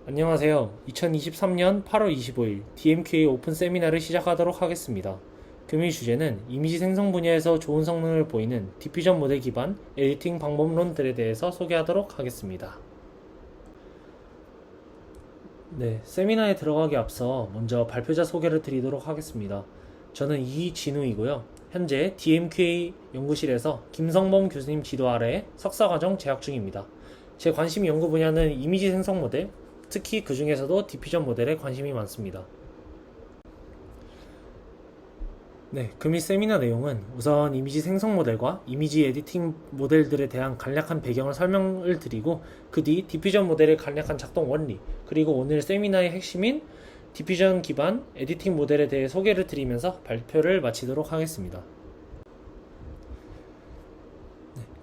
안녕하세요. 2023년 8월 25일 DMQA 오픈 세미나를 시작하도록 하겠습니다. 금일 주제는 이미지 생성 분야에서 좋은 성능을 보이는 디퓨전 모델 기반 에디팅 방법론들에 대해서 소개하도록 하겠습니다. 네, 세미나에 들어가기 앞서 먼저 발표자 소개를 드리도록 하겠습니다. 저는 이진우이고요. 현재 DMQA 연구실에서 김성범 교수님 지도 아래 석사과정 재학 중입니다. 제 관심 연구 분야는 이미지 생성 모델, 특히 그 중에서도 디퓨전 모델에 관심이 많습니다. 네, 금일 세미나 내용은 우선 이미지 생성 모델과 이미지 에디팅 모델들에 대한 간략한 배경을 설명을 드리고 그 뒤 디퓨전 모델의 간략한 작동 원리, 그리고 오늘 세미나의 핵심인 디퓨전 기반 에디팅 모델에 대해 소개를 드리면서 발표를 마치도록 하겠습니다.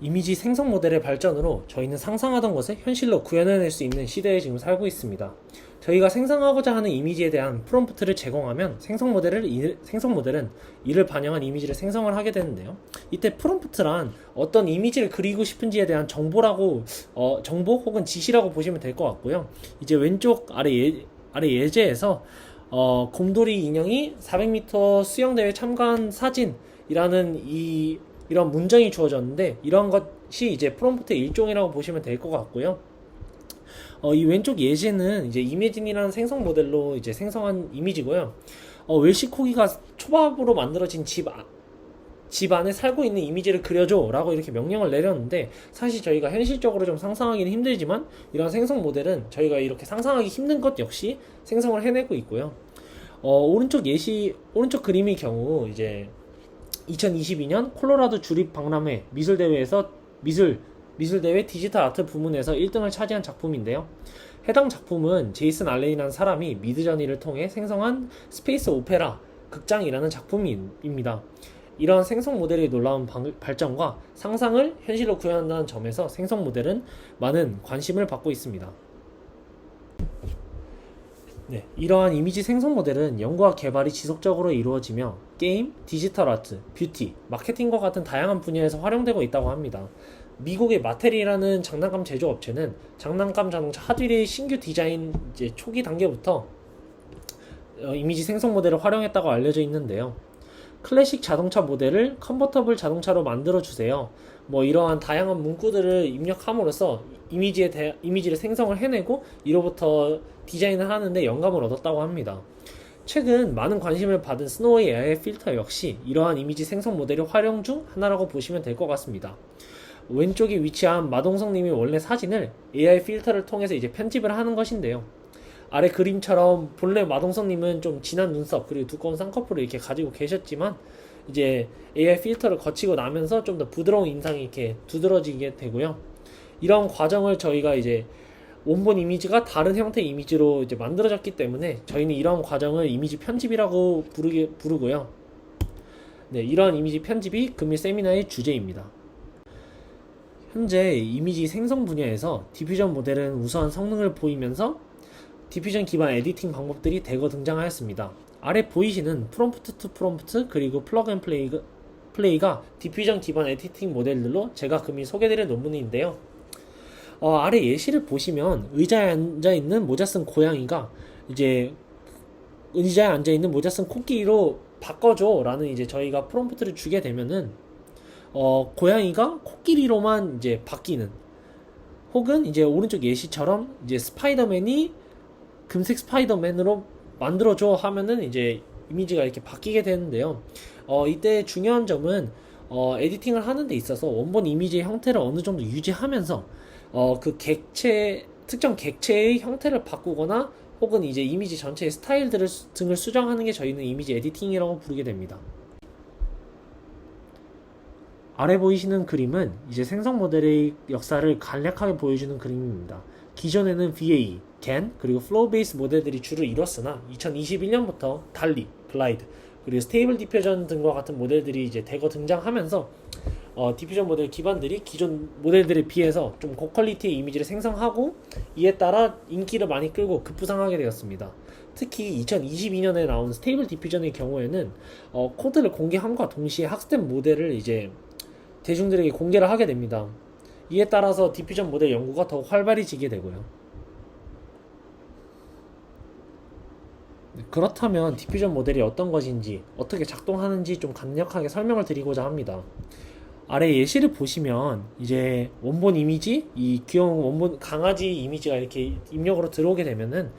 이미지 생성 모델의 발전으로 저희는 상상하던 것을 현실로 구현해낼 수 있는 시대에 지금 살고 있습니다. 저희가 생성하고자 하는 이미지에 대한 프롬프트를 제공하면 생성 모델은 이를 반영한 이미지를 생성을 하게 되는데요. 이때 프롬프트란 어떤 이미지를 그리고 싶은지에 대한 정보 혹은 지시라고 보시면 될 것 같고요. 이제 왼쪽 아래 예제에서 곰돌이 인형이 400m 수영대회 참가한 사진이라는 이런 문장이 주어졌는데, 이런 것이 이제 프롬프트의 일종이라고 보시면 될 것 같고요. 이 왼쪽 예제는 이제 이미진이라는 생성 모델로 이제 생성한 이미지고요. 웰시코기가 초밥으로 만들어진 집 안에 살고 있는 이미지를 그려줘 라고 이렇게 명령을 내렸는데, 사실 저희가 현실적으로 좀 상상하기는 힘들지만 이런 생성 모델은 저희가 이렇게 상상하기 힘든 것 역시 생성을 해내고 있고요. 오른쪽 그림의 경우 이제 2022년 콜로라도 주립 박람회 미술대회에서 미술대회 디지털 아트 부문에서 1등을 차지한 작품인데요. 해당 작품은 제이슨 알렌이라는 사람이 미드저니를 통해 생성한 스페이스 오페라 극장이라는 작품입니다. 이런 생성 모델의 놀라운 발전과 상상을 현실로 구현한다는 점에서 생성 모델은 많은 관심을 받고 있습니다. 네, 이러한 이미지 생성 모델은 연구와 개발이 지속적으로 이루어지며 게임, 디지털 아트, 뷰티, 마케팅과 같은 다양한 분야에서 활용되고 있다고 합니다. 미국의 마텔이라는 장난감 제조업체는 장난감 자동차 하드웨어의 신규 디자인 초기 단계부터 이미지 생성 모델을 활용했다고 알려져 있는데요. 클래식 자동차 모델을 컨버터블 자동차로 만들어주세요. 이러한 다양한 문구들을 입력함으로써 이미지를 생성을 해내고 이로부터 디자인을 하는데 영감을 얻었다고 합니다. 최근 많은 관심을 받은 스노우의 AI 필터 역시 이러한 이미지 생성 모델의 활용 중 하나라고 보시면 될 것 같습니다. 왼쪽에 위치한 마동석님이 원래 사진을 AI 필터를 통해서 이제 편집을 하는 것인데요. 아래 그림처럼 본래 마동석님은 좀 진한 눈썹 그리고 두꺼운 쌍꺼풀을 이렇게 가지고 계셨지만 이제 AI 필터를 거치고 나면서 좀 더 부드러운 인상이 이렇게 두드러지게 되고요. 이런 과정을 저희가 이제 원본 이미지가 다른 형태의 이미지로 이제 만들어졌기 때문에 저희는 이런 과정을 이미지 편집이라고 부르고요. 네, 이러한 이미지 편집이 금일 세미나의 주제입니다. 현재 이미지 생성 분야에서 디퓨전 모델은 우수한 성능을 보이면서 디퓨전 기반 에디팅 방법들이 대거 등장하였습니다. 아래 보이시는 프롬프트 투 프롬프트 그리고 플러그 앤 플레이가 디퓨전 기반 에디팅 모델들로 제가 금일 소개드릴 논문인데요. 아래 예시를 보시면 의자에 앉아있는 모자 쓴 고양이가 이제 의자에 앉아있는 모자 쓴 코끼리로 바꿔줘 라는 이제 저희가 프롬프트를 주게 되면은 고양이가 코끼리로만 이제 바뀌는, 혹은 이제 오른쪽 예시처럼 이제 스파이더맨이 금색 스파이더맨으로 만들어줘 하면은 이제 이미지가 이렇게 바뀌게 되는데요. 이때 중요한 점은 에디팅을 하는 데 있어서 원본 이미지의 형태를 어느 정도 유지하면서 그 특정 객체의 형태를 바꾸거나 혹은 이제 이미지 전체의 등을 수정하는 게 저희는 이미지 에디팅이라고 부르게 됩니다. 아래 보이시는 그림은 이제 생성 모델의 역사를 간략하게 보여주는 그림입니다. 기존에는 VAE, GAN, 그리고 플로우 베이스 모델들이 주를 이뤘으나 2021년부터 달리, 글라이드, 그리고 스테이블 디퓨전 등과 같은 모델들이 이제 대거 등장하면서 디퓨전 모델 기반들이 기존 모델들에 비해서 좀 고퀄리티의 이미지를 생성하고 이에 따라 인기를 많이 끌고 급부상하게 되었습니다. 특히 2022년에 나온 스테이블 디퓨전의 경우에는 코드를 공개함과 동시에 학습된 모델을 이제 대중들에게 공개를 하게 됩니다. 이에 따라서 디퓨전 모델 연구가 더욱 활발해지게 되고요. 그렇다면 디퓨전 모델이 어떤 것인지, 어떻게 작동하는지 좀 간략하게 설명을 드리고자 합니다. 아래 예시를 보시면 이제 원본 이미지, 이 귀여운 원본 강아지 이미지가 이렇게 입력으로 들어오게 되면은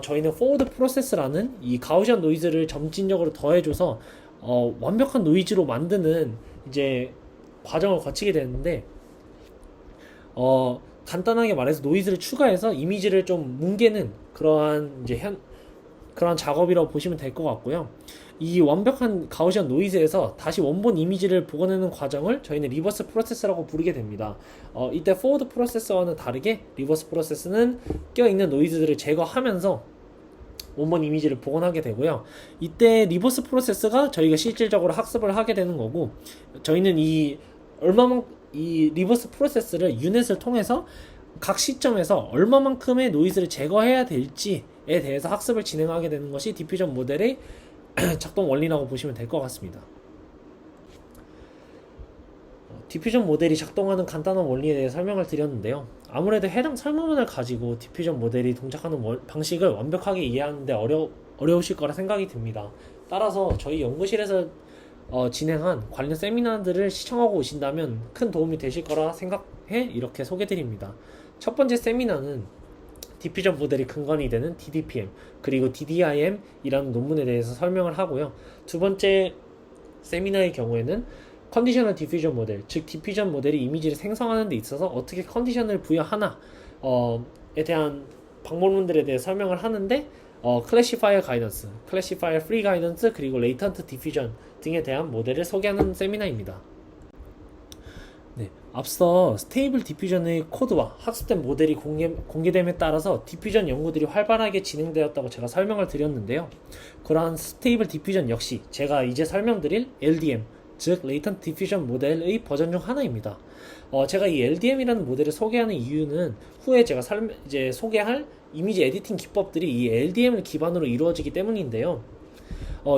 저희는 forward process라는 이 가우시안 노이즈를 점진적으로 더해줘서 완벽한 노이즈로 만드는 이제 과정을 거치게 되는데, 간단하게 말해서 노이즈를 추가해서 이미지를 좀 뭉개는 그러한 이제 그런 작업이라고 보시면 될 것 같고요. 이 완벽한 가우시안 노이즈에서 다시 원본 이미지를 복원하는 과정을 저희는 리버스 프로세스라고 부르게 됩니다. 이때 포워드 프로세스와는 다르게 리버스 프로세스는 껴있는 노이즈들을 제거하면서 원본 이미지를 복원하게 되고요. 이때 리버스 프로세스가 저희가 실질적으로 학습을 하게 되는 거고, 저희는 이 리버스 프로세스를 유닛을 통해서 각 시점에서 얼마만큼의 노이즈를 제거해야 될지에 대해서 학습을 진행하게 되는 것이 디퓨전 모델의 작동 원리라고 보시면 될 것 같습니다. 디퓨전 모델이 작동하는 간단한 원리에 대해 설명을 드렸는데요. 아무래도 해당 설문을 가지고 디퓨전 모델이 동작하는 방식을 완벽하게 이해하는데 어려우실 거라 생각이 듭니다. 따라서 저희 연구실에서 진행한 관련 세미나들을 시청하고 오신다면 큰 도움이 되실 거라 생각해 이렇게 소개드립니다. 첫 번째 세미나는 디퓨전 모델이 근간이 되는 DDPM 그리고 DDIM 이라는 논문에 대해서 설명을 하고요. 두 번째 세미나의 경우에는 컨디셔널 디퓨전 모델, 즉 디퓨전 모델이 이미지를 생성하는 데 있어서 어떻게 컨디션을 부여하나에 대한 방법론들에 대해 설명을 하는데, 클래시파이어 가이던스, 클래시파이어 프리 가이던스, 그리고 레이턴트 디퓨전 등에 대한 모델을 소개하는 세미나입니다. 네, 앞서 스테이블 디퓨전의 코드와 학습된 모델이 공개됨에 따라서 디퓨전 연구들이 활발하게 진행되었다고 제가 설명을 드렸는데요. 그러한 스테이블 디퓨전 역시 제가 이제 설명드릴 LDM, 즉 레이턴트 디퓨전 모델의 버전 중 하나입니다. 제가 이 LDM이라는 모델을 소개하는 이유는 후에 제가 이제 소개할 이미지 에디팅 기법들이 이 LDM을 기반으로 이루어지기 때문인데요.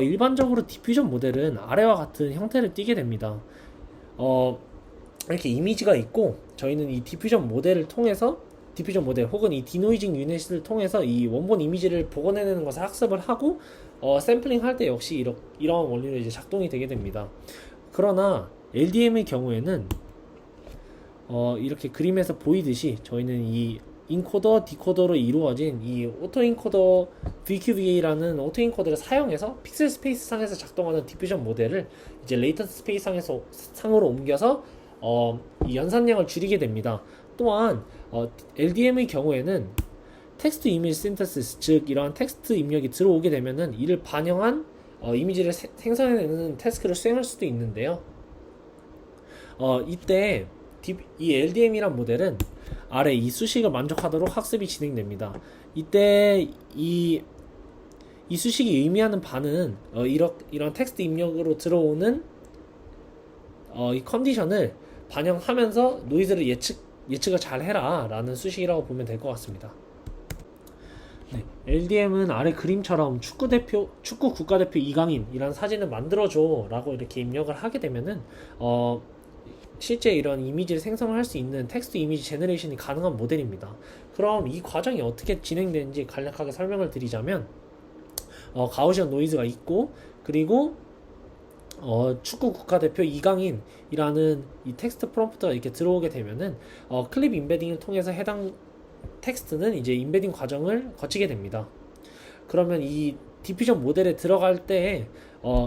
일반적으로 디퓨전 모델은 아래와 같은 형태를 띠게 됩니다. 이렇게 이미지가 있고, 저희는 이 디퓨전 모델을 통해서 디퓨전 모델 혹은 이 디노이징 유닛을 통해서 이 원본 이미지를 복원해내는 것을 학습을 하고, 샘플링 할 때 역시 이러한 원리로 이제 작동이 되게 됩니다. 그러나 LDM의 경우에는 이렇게 그림에서 보이듯이 저희는 이 인코더, 디코더로 이루어진 이 오토인코더 VQVA라는 오토인코더를 사용해서 픽셀 스페이스 상에서 작동하는 디퓨전 모델을 이제 레이턴트 스페이스 상으로 옮겨서 이 연산량을 줄이게 됩니다. 또한 LDM의 경우에는 텍스트 이미지 신테시스, 즉 이러한 텍스트 입력이 들어오게 되면은 이를 반영한 이미지를 생성해내는 태스크를 수행할 수도 있는데요. 이때 이 LDM이란 모델은 아래 이 수식을 만족하도록 학습이 진행됩니다. 이때 이 수식이 의미하는 바는 이런 텍스트 입력으로 들어오는 이 컨디션을 반영하면서 노이즈를 예측을 잘 해라 라는 수식이라고 보면 될 것 같습니다. 네, LDM은 아래 그림처럼 축구 국가대표 이강인이라는 사진을 만들어줘 라고 이렇게 입력을 하게 되면은 실제 이런 이미지를 생성을 할 수 있는 텍스트 이미지 제너레이션이 가능한 모델입니다. 그럼 이 과정이 어떻게 진행되는지 간략하게 설명을 드리자면, 가우시안 노이즈가 있고, 그리고 축구 국가대표 이강인이라는 이 텍스트 프롬프트가 이렇게 들어오게 되면은 클립 인베딩을 통해서 해당 텍스트는 이제 인베딩 과정을 거치게 됩니다. 그러면 이 디퓨전 모델에 들어갈 때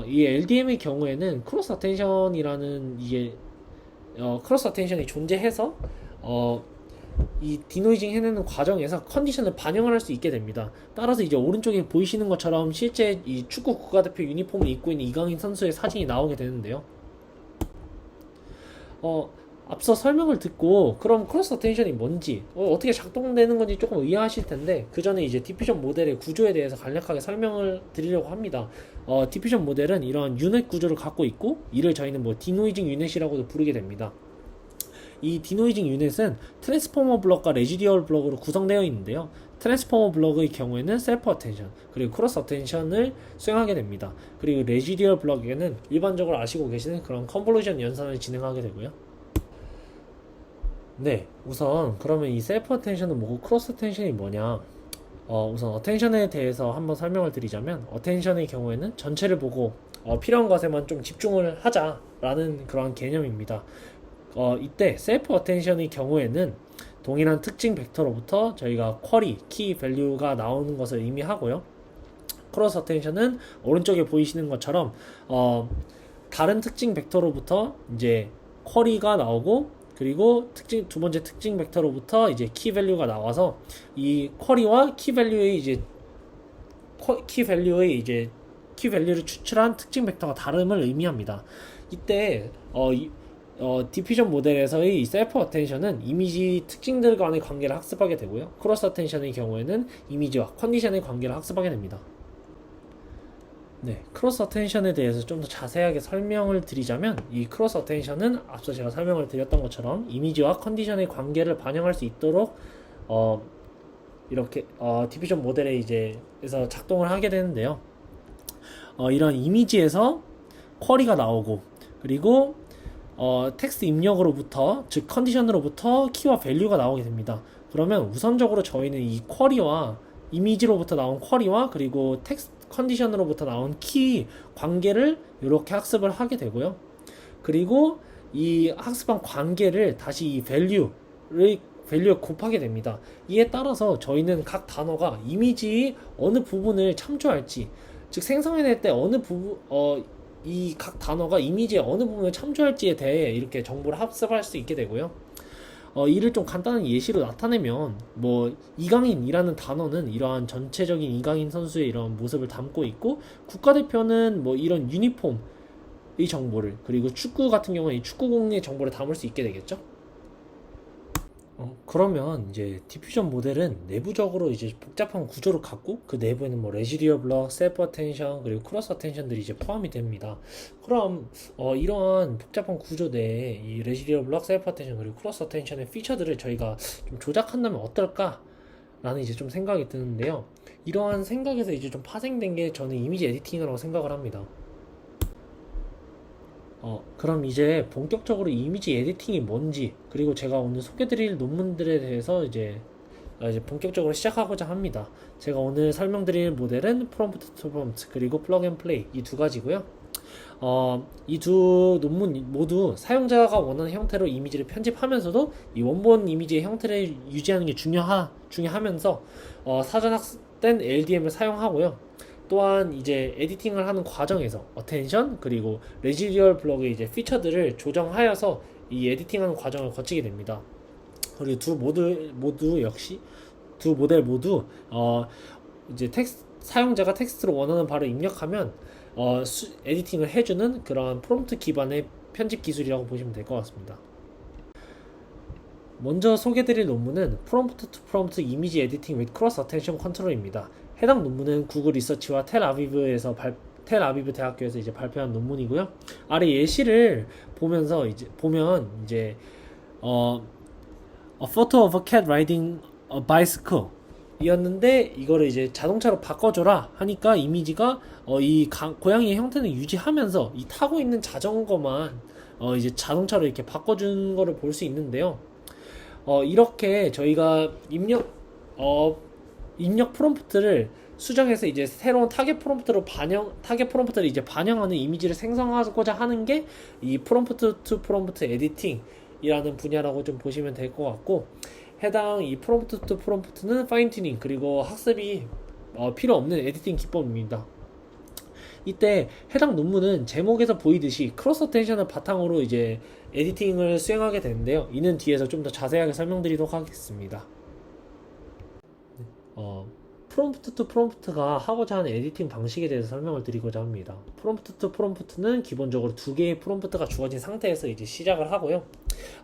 이 LDM의 경우에는 크로스 어텐션이라는 이게 크로스 어텐션이 존재해서 이 디노이징 해내는 과정에서 컨디션을 반영을 할 수 있게 됩니다. 따라서 이제 오른쪽에 보이시는 것처럼 실제 이 축구 국가대표 유니폼을 입고 있는 이강인 선수의 사진이 나오게 되는데요. 앞서 설명을 듣고 그럼 크로스 어텐션이 뭔지, 어떻게 작동되는 건지 조금 의아하실 텐데, 그 전에 이제 디퓨전 모델의 구조에 대해서 간략하게 설명을 드리려고 합니다. 디퓨전 모델은 이런 유닛 구조를 갖고 있고, 이를 저희는 뭐 디노이징 유닛이라고도 부르게 됩니다. 이 디노이징 유닛은 트랜스포머 블럭과 레지디얼 블럭으로 구성되어 있는데요. 트랜스포머 블럭의 경우에는 셀프 어텐션, 그리고 크로스 어텐션을 수행하게 됩니다. 그리고 레지디얼 블럭에는 일반적으로 아시고 계시는 그런 컨볼루션 연산을 진행하게 되고요. 네, 우선 그러면 이 셀프 어텐션은 뭐고 크로스 어텐션이 뭐냐? 우선 어텐션에 대해서 한번 설명을 드리자면, 어텐션의 경우에는 전체를 보고 필요한 것에만 좀 집중을 하자라는 그런 개념입니다. 이때 셀프 어텐션의 경우에는 동일한 특징 벡터로부터 저희가 쿼리, 키, 밸류가 나오는 것을 의미하고요. 크로스 어텐션은 오른쪽에 보이시는 것처럼 다른 특징 벡터로부터 이제 쿼리가 나오고, 그리고 두 번째 특징 벡터로부터 이제 키 밸류가 나와서 이 쿼리와 키 밸류의 키 밸류를 추출한 특징 벡터가 다름을 의미합니다. 이때 디퓨전 모델에서의 이 셀프 어텐션은 이미지 특징들 간의 관계를 학습하게 되고요. 크로스 어텐션의 경우에는 이미지와 컨디션의 관계를 학습하게 됩니다. 네, 크로스 어텐션에 대해서 좀 더 자세하게 설명을 드리자면, 이 크로스 어텐션은 앞서 제가 설명을 드렸던 것처럼 이미지와 컨디션의 관계를 반영할 수 있도록 이렇게 디퓨전 모델에 에서 작동을 하게 되는데요. 이런 이미지에서 쿼리가 나오고, 그리고 텍스트 입력으로부터, 즉 컨디션으로부터 키와 밸류가 나오게 됩니다. 그러면 우선적으로 저희는 이 쿼리와 이미지로부터 나온 쿼리와 그리고 텍스트 컨디션으로부터 나온 키 관계를 이렇게 학습을 하게 되고요. 그리고 이 학습한 관계를 다시 이 밸류에 곱하게 됩니다. 이에 따라서 저희는 각 단어가 이미지 어느 부분을 참조할지, 즉 생성해낼 때 이 각 단어가 이미지의 어느 부분을 참조할지에 대해 이렇게 정보를 학습할 수 있게 되고요. 이를 좀 간단한 예시로 나타내면, 이강인이라는 단어는 이러한 전체적인 이강인 선수의 이런 모습을 담고 있고, 국가대표는 이런 유니폼의 정보를, 그리고 축구 같은 경우는 이 축구공의 정보를 담을 수 있게 되겠죠. 그러면 이제 디퓨전 모델은 내부적으로 이제 복잡한 구조를 갖고, 그 내부에는 레지듀얼 블럭, 셀프 어텐션, 그리고 크로스 어텐션들이 이제 포함이 됩니다. 그럼 이러한 복잡한 구조 내에 이 레지듀얼 블럭, 셀프 어텐션, 그리고 크로스 어텐션의 피처들을 저희가 좀 조작한다면 어떨까? 라는 이제 좀 생각이 드는데요. 이러한 생각에서 이제 좀 파생된 게 저는 이미지 에디팅이라고 생각을 합니다. 그럼 이제 본격적으로 이미지 에디팅이 뭔지, 그리고 제가 오늘 소개드릴 논문들에 대해서 이제 본격적으로 시작하고자 합니다. 제가 오늘 설명드릴 모델은 프롬프트 투 프롬프트, 그리고 플러그 앤 플레이, 이 두 가지고요. 이 두 논문 모두 사용자가 원하는 형태로 이미지를 편집하면서도 이 원본 이미지의 형태를 유지하는 게 중요하면서 사전 학습된 LDM을 사용하고요. 또한 이제 에디팅을 하는 과정에서 어텐션, 그리고 레지듀얼 블럭의 이제 피처들을 조정하여서 이 에디팅하는 과정을 거치게 됩니다. 그리고 두 모델 모두 이제 사용자가 텍스트로 원하는 바를 입력하면 에디팅을 해주는 그런 프롬프트 기반의 편집 기술이라고 보시면 될 것 같습니다. 먼저 소개드릴 논문은 프롬프트 투 프롬프트 이미지 에디팅 with cross attention control입니다. 해당 논문은 구글 리서치와 텔아비브 대학교에서 이제 발표한 논문이고요. 아래 예시를 보면 이제 a photo of a cat riding a bicycle 이었는데, 이거를 이제 자동차로 바꿔줘라 하니까 이미지가 이 고양이의 형태는 유지하면서 이 타고 있는 자전거만 이제 자동차로 이렇게 바꿔준 거를 볼 수 있는데요. 이렇게 저희가 입력 프롬프트를 수정해서 이제 새로운 타겟 프롬프트를 이제 반영하는 이미지를 생성하고자 하는 게 이 프롬프트 투 프롬프트 에디팅이라는 분야라고 좀 보시면 될 것 같고, 해당 이 프롬프트 투 프롬프트는 파인 튜닝, 그리고 학습이 필요 없는 에디팅 기법입니다. 이때 해당 논문은 제목에서 보이듯이 크로스 어텐션을 바탕으로 이제 에디팅을 수행하게 되는데요. 이는 뒤에서 좀 더 자세하게 설명드리도록 하겠습니다. 프롬프트 투 프롬프트가 하고자 하는 에디팅 방식에 대해서 설명을 드리고자 합니다. 프롬프트 투 프롬프트는 기본적으로 두 개의 프롬프트가 주어진 상태에서 이제 시작을 하고요.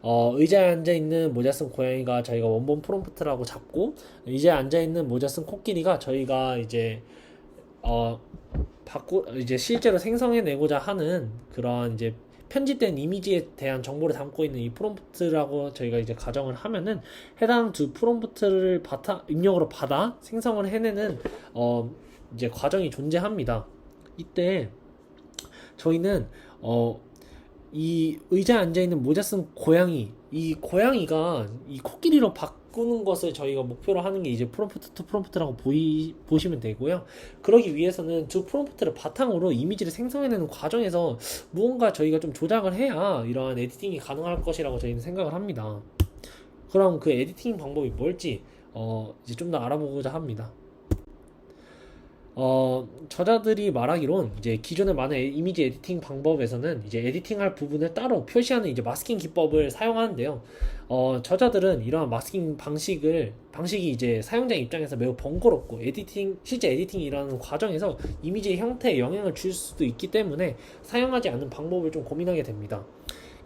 의자에 앉아있는 모자 쓴 고양이가 저희가 원본 프롬프트라고 잡고, 의자에 앉아있는 모자 쓴 코끼리가 저희가 이제 실제로 생성해내고자 하는 그런 이제 편집된 이미지에 대한 정보를 담고 있는 이 프롬프트라고 저희가 이제 가정을 하면은, 해당 두 프롬프트를 입력으로 받아 생성을 해내는 이제 과정이 존재합니다. 이때 저희는 이 의자에 앉아있는 모자 쓴 고양이, 이 고양이가 이 코끼리로 바꾸는 것을 저희가 목표로 하는 게 이제 프롬프트 투 프롬프트라고 보시면 되고요. 그러기 위해서는 두 프롬프트를 바탕으로 이미지를 생성해내는 과정에서 무언가 저희가 좀 조작을 해야 이러한 에디팅이 가능할 것이라고 저희는 생각을 합니다. 그럼 그 에디팅 방법이 뭘지 이제 좀 더 알아보고자 합니다. 저자들이 말하기론 이제 기존의 많은 이미지 에디팅 방법에서는 이제 에디팅할 부분을 따로 표시하는 이제 마스킹 기법을 사용하는데요. 저자들은 이러한 마스킹 방식이 이제 사용자 입장에서 매우 번거롭고 실제 에디팅이라는 과정에서 이미지의 형태에 영향을 줄 수도 있기 때문에 사용하지 않는 방법을 좀 고민하게 됩니다.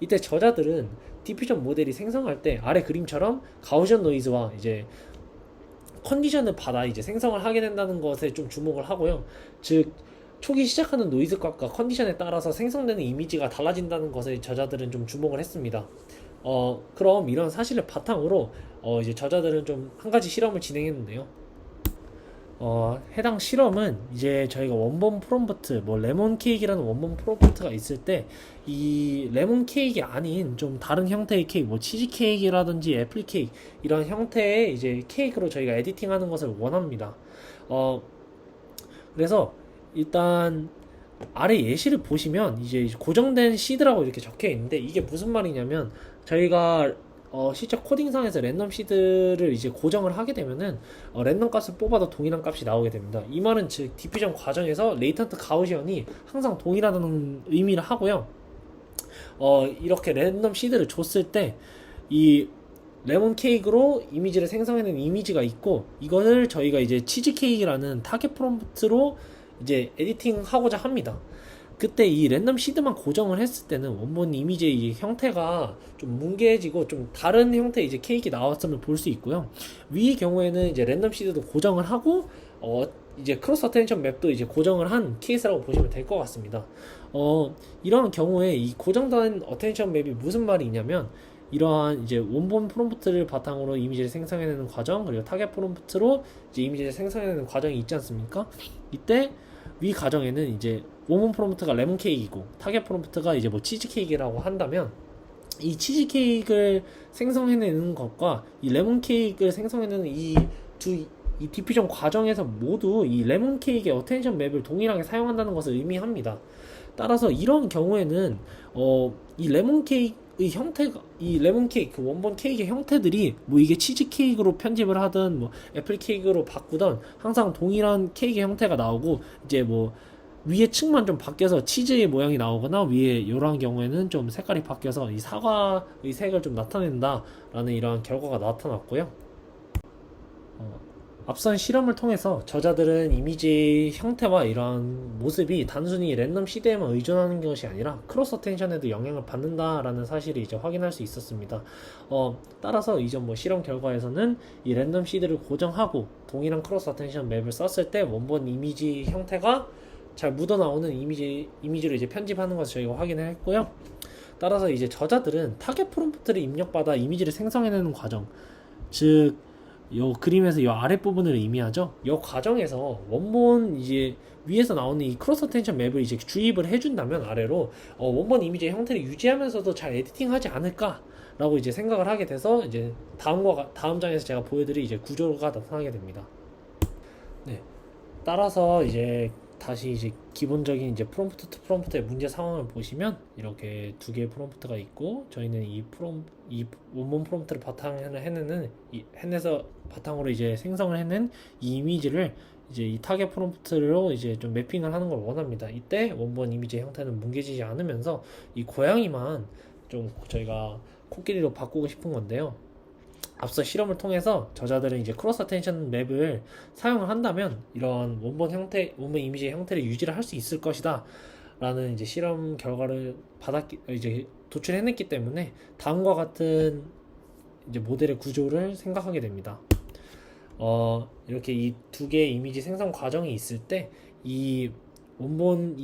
이때 저자들은 디퓨전 모델이 생성할 때 아래 그림처럼 가우시언 노이즈와 이제 컨디션을 받아 이제 생성을 하게 된다는 것에 좀 주목을 하고요. 즉 초기 시작하는 노이즈 값과 컨디션에 따라서 생성되는 이미지가 달라진다는 것에 저자들은 좀 주목을 했습니다. 그럼 이런 사실을 바탕으로 이제 저자들은 좀 한 가지 실험을 진행했는데요. 해당 실험은 이제 저희가 원본 프롬프트, 레몬 케이크라는 원본 프롬프트가 있을 때 이 레몬 케이크가 아닌 좀 다른 형태의 케이크, 치즈 케이크라든지 애플 케이크 이런 형태의 이제 케이크로 저희가 에디팅하는 것을 원합니다. 그래서 일단 아래 예시를 보시면 이제 고정된 시드라고 이렇게 적혀 있는데 이게 무슨 말이냐면 저희가 실제 코딩상에서 랜덤 시드를 이제 고정을 하게 되면은 랜덤 값을 뽑아도 동일한 값이 나오게 됩니다. 이 말은 즉 디퓨전 과정에서 레이턴트 가우시언이 항상 동일하다는 의미를 하고요. 이렇게 랜덤 시드를 줬을 때 이 레몬 케이크로 이미지를 생성해낸 이미지가 있고 이것을 저희가 이제 치즈 케이크라는 타겟 프롬프트로 이제 에디팅 하고자 합니다. 그때 이 랜덤 시드만 고정을 했을 때는 원본 이미지의 형태가 좀 뭉개지고 좀 다른 형태의 이제 케이크 나왔음을 볼 수 있고요. 위의 경우에는 이제 랜덤 시드도 고정을 하고 이제 크로스 어텐션 맵도 이제 고정을 한 케이스라고 보시면 될 것 같습니다. 이러한 경우에 이 고정된 어텐션 맵이 무슨 말이냐면 이러한 이제 원본 프롬프트를 바탕으로 이미지를 생성해내는 과정 그리고 타겟 프롬프트로 이제 이미지를 생성해내는 과정이 있지 않습니까? 이때 위 과정에는 이제 원본 프롬프트가 레몬 케이크이고 타겟 프롬프트가 이제 치즈 케이크라고 한다면 이 치즈 케이크를 생성해내는 것과 이 레몬 케이크를 생성해내는 이 디퓨전 과정에서 모두 이 레몬 케이크의 어텐션 맵을 동일하게 사용한다는 것을 의미합니다. 따라서 이런 경우에는 이 레몬 케이크의 형태가 이 레몬 케이크 원본 케이크의 형태들이 이게 치즈 케이크로 편집을 하든 애플 케이크로 바꾸던 항상 동일한 케이크 형태가 나오고 이제 위에 층만 좀 바뀌어서 치즈의 모양이 나오거나 위에 이러한 경우에는 좀 색깔이 바뀌어서 이 사과의 색을 좀 나타낸다라는 이러한 결과가 나타났고요. 앞선 실험을 통해서 저자들은 이미지 형태와 이러한 모습이 단순히 랜덤 시드에만 의존하는 것이 아니라 크로스 어텐션에도 영향을 받는다라는 사실을 이제 확인할 수 있었습니다. 따라서 이전 실험 결과에서는 이 랜덤 시드를 고정하고 동일한 크로스 어텐션 맵을 썼을 때 원본 이미지 형태가 잘 묻어나오는 이미지로 이제 편집하는 것을 저희가 확인을 했고요. 따라서 이제 저자들은 타겟 프롬프트를 입력받아 이미지를 생성해내는 과정, 즉 요 그림에서 요 아랫부분을 의미하죠. 요 과정에서 원본 이제 위에서 나오는 이 크로스 어텐션 맵을 이제 주입을 해준다면 아래로 원본 이미지의 형태를 유지하면서도 잘 에디팅하지 않을까라고 이제 생각을 하게 돼서 이제 다음 장에서 제가 보여드릴 이제 구조가 나타나게 됩니다. 네. 따라서 이제 다시 이제 기본적인 이제 프롬프트 투 프롬프트의 문제 상황을 보시면 이렇게 두 개의 프롬프트가 있고 저희는 이 원본 프롬프트를 해내서 바탕으로 이제 생성을 해낸 이 이미지를 이제 이 타겟 프롬프트로 이제 좀 매핑을 하는 걸 원합니다. 이때 원본 이미지의 형태는 뭉개지지 않으면서 이 고양이만 좀 저희가 코끼리로 바꾸고 싶은 건데요. 앞서 실험을 통해서 저자들은 이제 크로스 어텐션 맵을 사용을 한다면 이런 원본 이미지의 형태를 유지를 할 수 있을 것이다 라는 이제 실험 결과를 이제 도출해냈기 때문에 다음과 같은 이제 모델의 구조를 생각하게 됩니다. 이렇게 이 두 개의 이미지 생성 과정이 있을 때 이 원본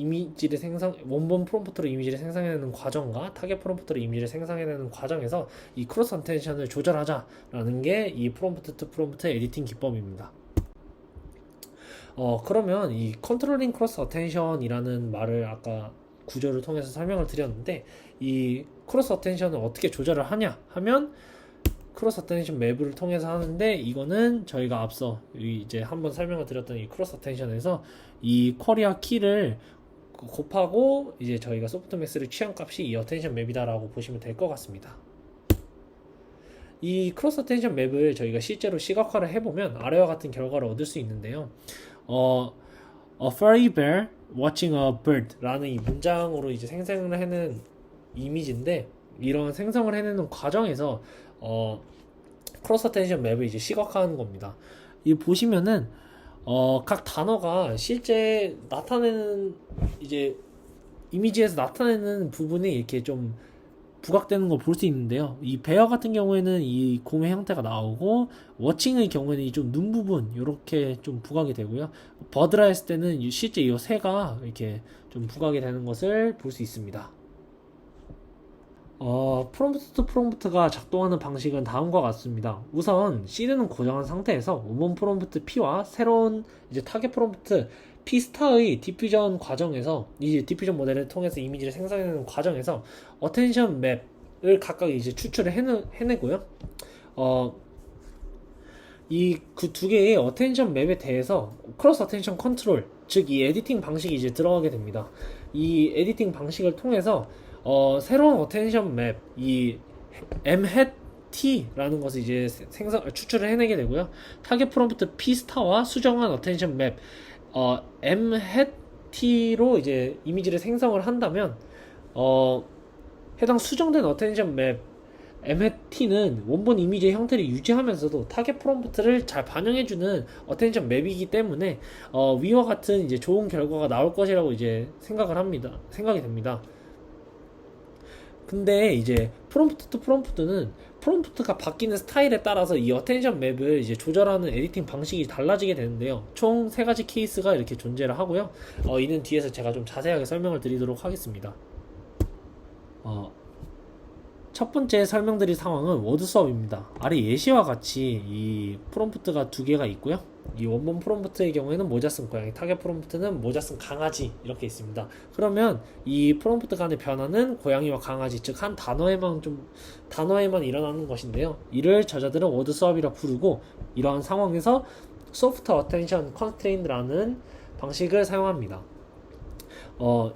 프롬프트로 이미지를 생성해내는 과정과 타겟 프롬프트로 이미지를 생성해내는 과정에서 이 크로스 어텐션을 조절하자라는 게 이 프롬프트 투 프롬프트 에디팅 기법입니다. 그러면 이 컨트롤링 크로스 어텐션이라는 말을 아까 구조를 통해서 설명을 드렸는데 이 크로스 어텐션을 어떻게 조절을 하냐 하면 크로스 어텐션 맵을 통해서 하는데, 이거는 저희가 앞서 이제 한번 설명을 드렸던 이 크로스 어텐션에서 이 쿼리와 키를 곱하고 이제 저희가 소프트맥스를 취한 값이 이 어텐션 맵이다라고 보시면 될 것 같습니다. 이 크로스 어텐션 맵을 저희가 실제로 시각화를 해보면 아래와 같은 결과를 얻을 수 있는데요. A furry bear watching a bird 라는 이 문장으로 이제 생성을 해낸 이미지인데, 이런 생성을 해내는 과정에서 크로스 어텐션 맵을 이제 시각화하는 겁니다. 이 보시면은 각 단어가 실제 나타내는 이제 이미지에서 나타내는 부분이 이렇게 좀 부각되는 걸 볼 수 있는데요. 이 베어 같은 경우에는 이 곰의 형태가 나오고, 워칭의 경우에는 이 좀 눈 부분 이렇게 좀 부각이 되고요. 버드라 했을 때는 실제 이 새가 이렇게 좀 부각이 되는 것을 볼 수 있습니다. 프롬프트 투 프롬프트가 작동하는 방식은 다음과 같습니다. 우선 시드는 고정한 상태에서 원본 프롬프트 P와 새로운 이제 타겟 프롬프트 P 스타의 디퓨전 과정에서, 이제 디퓨전 모델을 통해서 이미지를 생성해내는 과정에서 어텐션 맵을 각각 이제 추출을 해내고요. 이 그 두 개의 어텐션 맵에 대해서 크로스 어텐션 컨트롤, 즉 이 에디팅 방식이 이제 들어가게 됩니다. 이 에디팅 방식을 통해서 새로운 어텐션 맵, 이 m-t라는 것을 이제 추출을 해내게 되고요. 타겟 프롬프트 p 스타와 수정한 어텐션 맵 m-t로 이제 이미지를 생성을 한다면 해당 수정된 어텐션 맵 m-t는 원본 이미지의 형태를 유지하면서도 타겟 프롬프트를 잘 반영해주는 어텐션 맵이기 때문에 위와 같은 이제 좋은 결과가 나올 것이라고 이제 생각이 됩니다. 근데 이제 프롬프트 투 프롬프트는 프롬프트가 바뀌는 스타일에 따라서 이 어텐션 맵을 이제 조절하는 에디팅 방식이 달라지게 되는데요. 총 3가지 케이스가 이렇게 존재를 하고요. 이는 뒤에서 제가 좀 자세하게 설명을 드리도록 하겠습니다. 첫 번째 설명드릴 상황은 워드 수업입니다. 아래 예시와 같이 이 프롬프트가 2개가 있고요. 이 원본 프롬프트의 경우에는 모자 쓴 고양이, 타겟 프롬프트는 모자 쓴 강아지 이렇게 있습니다. 그러면 이 프롬프트 간의 변화는 고양이와 강아지, 즉 한 단어에만 일어나는 것인데요. 이를 저자들은 워드 수업이라 부르고, 이러한 상황에서 소프트 어텐션 컨스트레인트라는 방식을 사용합니다.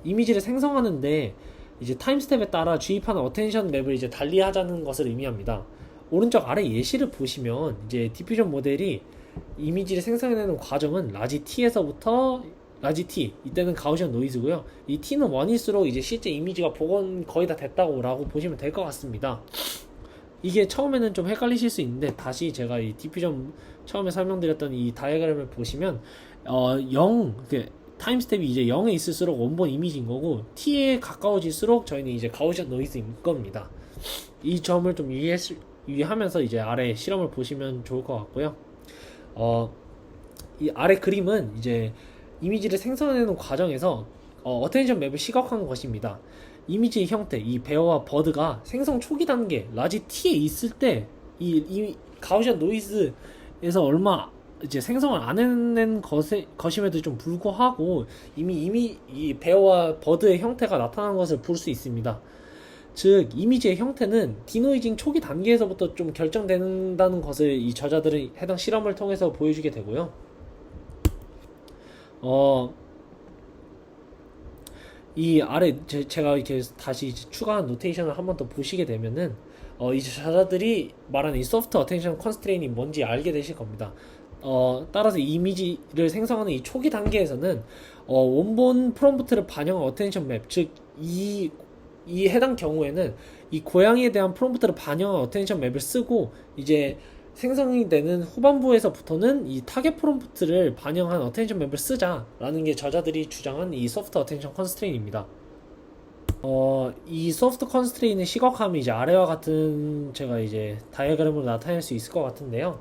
이미지를 생성하는데 이제 타임 스텝에 따라 주입하는 어텐션 맵을 이제 달리하자는 것을 의미합니다. 오른쪽 아래 예시를 보시면 이제 디퓨전 모델이 이미지를 생성해내는 과정은 라지 t에서부터 라지 t, 이때는 가우시안 노이즈고요. 이 t는 1일수록 이제 실제 이미지가 복원 거의 다 됐다고 라고 보시면 될 것 같습니다. 이게 처음에는 좀 헷갈리실 수 있는데, 다시 제가 이 디퓨전 처음에 설명드렸던 이 다이어그램을 보시면 0, 타임 스텝이 이제 0에 있을수록 원본 이미지인 거고, t에 가까워질수록 저희는 이제 가우시안 노이즈인 겁니다. 이 점을 좀 유의하면서 이제 아래 실험을 보시면 좋을 것 같고요. 이 아래 그림은 이제 이미지를 생성해내는 과정에서 어텐션 맵을 시각화한 것입니다. 이미지의 형태, 이 베어와 버드가 생성 초기 단계 라지 t에 있을 때 이 가우시안 노이즈에서 얼마 이제 생성을 안 해낸 것임에도 좀 불구하고 이미 이 베어와 버드의 형태가 나타나는 것을 볼 수 있습니다. 즉 이미지의 형태는 디노이징 초기 단계에서부터 좀 결정된다는 것을 이 저자들은 해당 실험을 통해서 보여주게 되고요. 이 아래 제가 이렇게 다시 추가한 노테이션을 한 번 더 보시게 되면은 이제 저자들이 말하는 이 소프트 어텐션 컨스트레인이 뭔지 알게 되실 겁니다. 따라서 이 이미지를 생성하는 이 초기 단계에서는 원본 프롬프트를 반영한 어텐션 맵, 즉 이 해당 경우에는 이 고양이에 대한 프롬프트를 반영한 어텐션 맵을 쓰고, 이제 생성이 되는 후반부에서부터는 이 타겟 프롬프트를 반영한 어텐션 맵을 쓰자라는 게 저자들이 주장한 이 소프트 어텐션 컨스트레인입니다. 이 소프트 컨스트레인의 시각화하면 이제 아래와 같은 제가 이제 다이어그램으로 나타낼 수 있을 것 같은데요.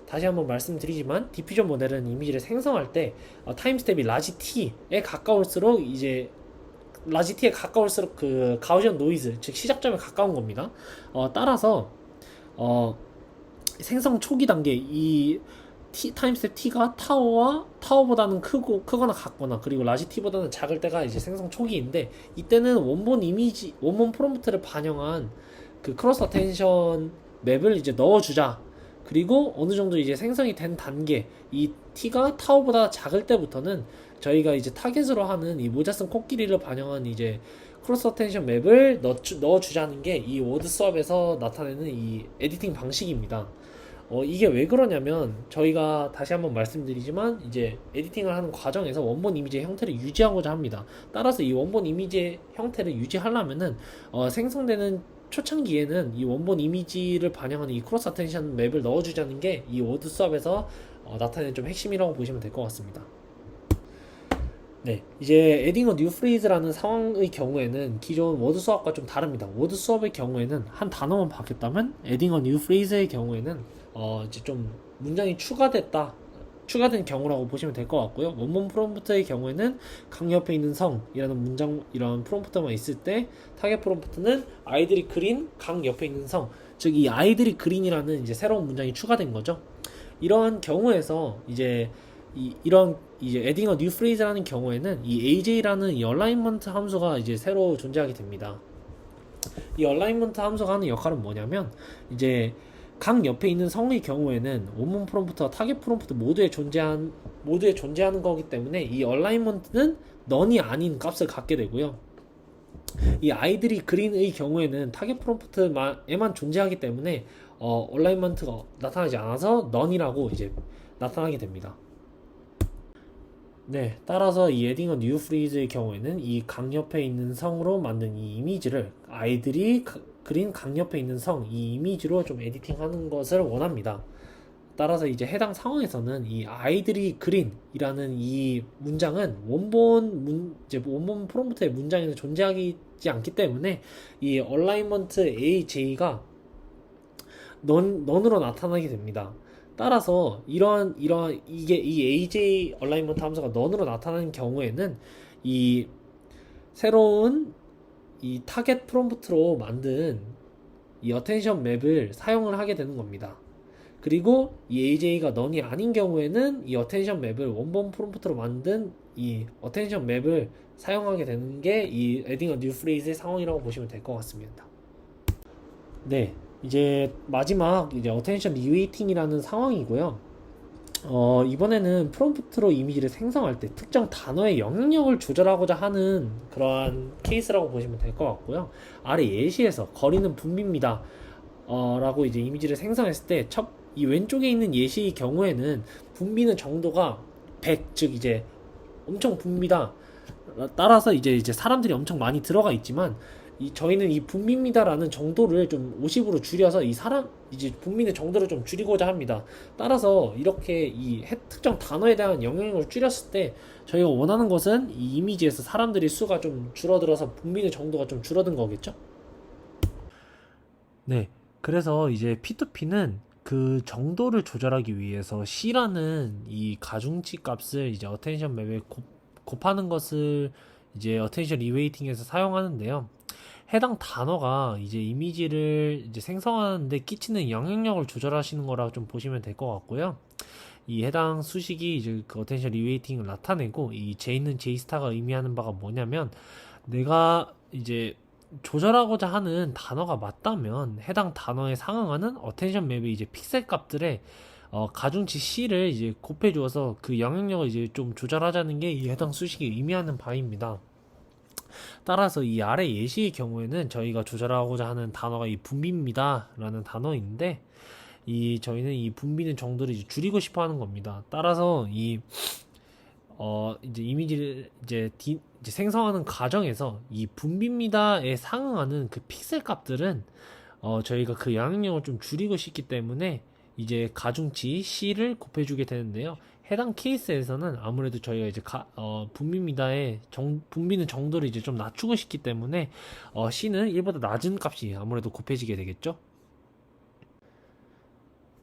다시 한번 말씀드리지만 디퓨전 모델은 이미지를 생성할 때 타임 스텝이 라지 t에 가까울수록 그 가우시안 노이즈, 즉 시작점에 가까운 겁니다. 따라서 생성 초기 단계 이 타임 스텝 t가 타워보다는 크거나 같거나, 그리고 라지 t보다는 작을 때가 이제 생성 초기인데, 이때는 원본 프롬프트를 반영한 그 크로스 어텐션 맵을 이제 넣어주자. 그리고 어느 정도 이제 생성이 된 단계, 이 t가 타오보다 작을 때부터는 저희가 이제 타겟으로 하는 이 모자 쓴 코끼리를 반영한 이제 크로스 어텐션 맵을 넣어주자는 게 이 워드 수업에서 나타내는 이 에디팅 방식입니다. 이게 왜 그러냐면 저희가 다시 한번 말씀드리지만 이제 에디팅을 하는 과정에서 원본 이미지의 형태를 유지하고자 합니다. 따라서 이 원본 이미지의 형태를 유지하려면은 생성되는 초창기에는 이 원본 이미지를 반영하는 이 크로스 어텐션 맵을 넣어주자는 게 이 워드 수업에서 나타내는 좀 핵심이라고 보시면 될 것 같습니다. 네, 이제 adding a new phrase라는 상황의 경우에는 기존 워드 수업과 좀 다릅니다. 워드 수업의 경우에는 한 단어만 바뀌었다면 adding a new phrase의 경우에는 이제 좀 문장이 추가된 경우라고 보시면 될 것 같고요. 원본 프롬프트의 경우에는 강 옆에 있는 성이라는 문장 이런 프롬프트만 있을 때 타겟 프롬프트는 아이들이 그린 강 옆에 있는 성, 즉 이 아이들이 그린이라는 이제 새로운 문장이 추가된 거죠. 이러한 경우에서 이런 이제 adding a new phrase라는 경우에는 이 aj라는 이 alignment 함수가 이제 새로 존재하게 됩니다. 이 alignment 함수가 하는 역할은 뭐냐면 이제 각 옆에 있는 성의 경우에는 원문 프롬프트와 타겟 프롬프트 모두에 존재하는 거기 때문에 이 alignment는 none이 아닌 값을 갖게 되고요. 이 아이들이 그린의 경우에는 타겟 프롬프트에만 존재하기 때문에 alignment가 나타나지 않아서 none이라고 이제 나타나게 됩니다. 네, 따라서 이 adding a new phrase의 경우에는 이 강 옆에 있는 성으로 만든 이 이미지를 아이들이 그린 강 옆에 있는 성, 이 이미지로 좀 에디팅하는 것을 원합니다. 따라서 이제 해당 상황에서는 이 아이들이 그린이라는 이 문장은 원본 프롬프트의 문장에는 존재하지 않기 때문에 이 alignment AJ가 none으로 나타나게 됩니다. 따라서 이게 이 AJ 얼라인먼트 함수가 none으로 나타나는 경우에는 이 새로운 이 타겟 프롬프트로 만든 이 어텐션 맵을 사용을 하게 되는 겁니다. 그리고 이 AJ가 none이 아닌 경우에는 이 어텐션 맵을 원본 프롬프트로 만든 이 어텐션 맵을 사용하게 되는 게 이 adding a new phrase의 상황이라고 보시면 될 것 같습니다. 네, 이제 마지막 이제 어텐션 리웨이팅이라는 상황이고요. 이번에는 프롬프트로 이미지를 생성할 때 특정 단어의 영향력을 조절하고자 하는 그러한 케이스라고 보시면 될 것 같고요. 아래 예시에서 거리는 분비입니다. 라고 이제 이미지를 생성했을 때 이 왼쪽에 있는 예시의 경우에는 분비는 정도가 100, 즉 이제 엄청 분비다. 따라서 이제 사람들이 엄청 많이 들어가 있지만 저희는 이 분비입니다라는 정도를 좀 50으로 줄여서 이제 분비의 정도를 좀 줄이고자 합니다. 따라서 이렇게 이 특정 단어에 대한 영향력을 줄였을 때 저희가 원하는 것은 이 이미지에서 사람들의 수가 좀 줄어들어서 분비의 정도가 좀 줄어든 거겠죠? 네. 그래서 이제 P2P는 그 정도를 조절하기 위해서 C라는 이 가중치 값을 이제 어텐션 맵에 곱하는 것을 이제 어텐션 리웨이팅에서 사용하는데요. 해당 단어가 이제 이미지를 이제 생성하는데 끼치는 영향력을 조절하시는 거라 좀 보시면 될 것 같고요. 이 해당 수식이 이제 그 어텐션 리웨이팅을 나타내고 이 J는 J스타가 의미하는 바가 뭐냐면 내가 이제 조절하고자 하는 단어가 맞다면 해당 단어에 상응하는 어텐션 맵의 이제 픽셀 값들의 가중치 C를 이제 곱해 주어서 그 영향력을 이제 좀 조절하자는 게 이 해당 수식이 의미하는 바입니다. 따라서 이 아래 예시의 경우에는 저희가 조절하고자 하는 단어가 이 분비입니다 라는 단어인데 저희는 이 분비는 정도를 이제 줄이고 싶어 하는 겁니다. 따라서 이제 이미지를 이제 생성하는 과정에서 이 분비입니다에 상응하는 그 픽셀 값들은 저희가 그 영향력을 좀 줄이고 싶기 때문에 이제 가중치 C를 곱해주게 되는데요. 해당 케이스에서는 아무래도 저희가 이제 분비는 정도를 이제 좀 낮추고 싶기 때문에 C는 1보다 낮은 값이 아무래도 곱해지게 되겠죠.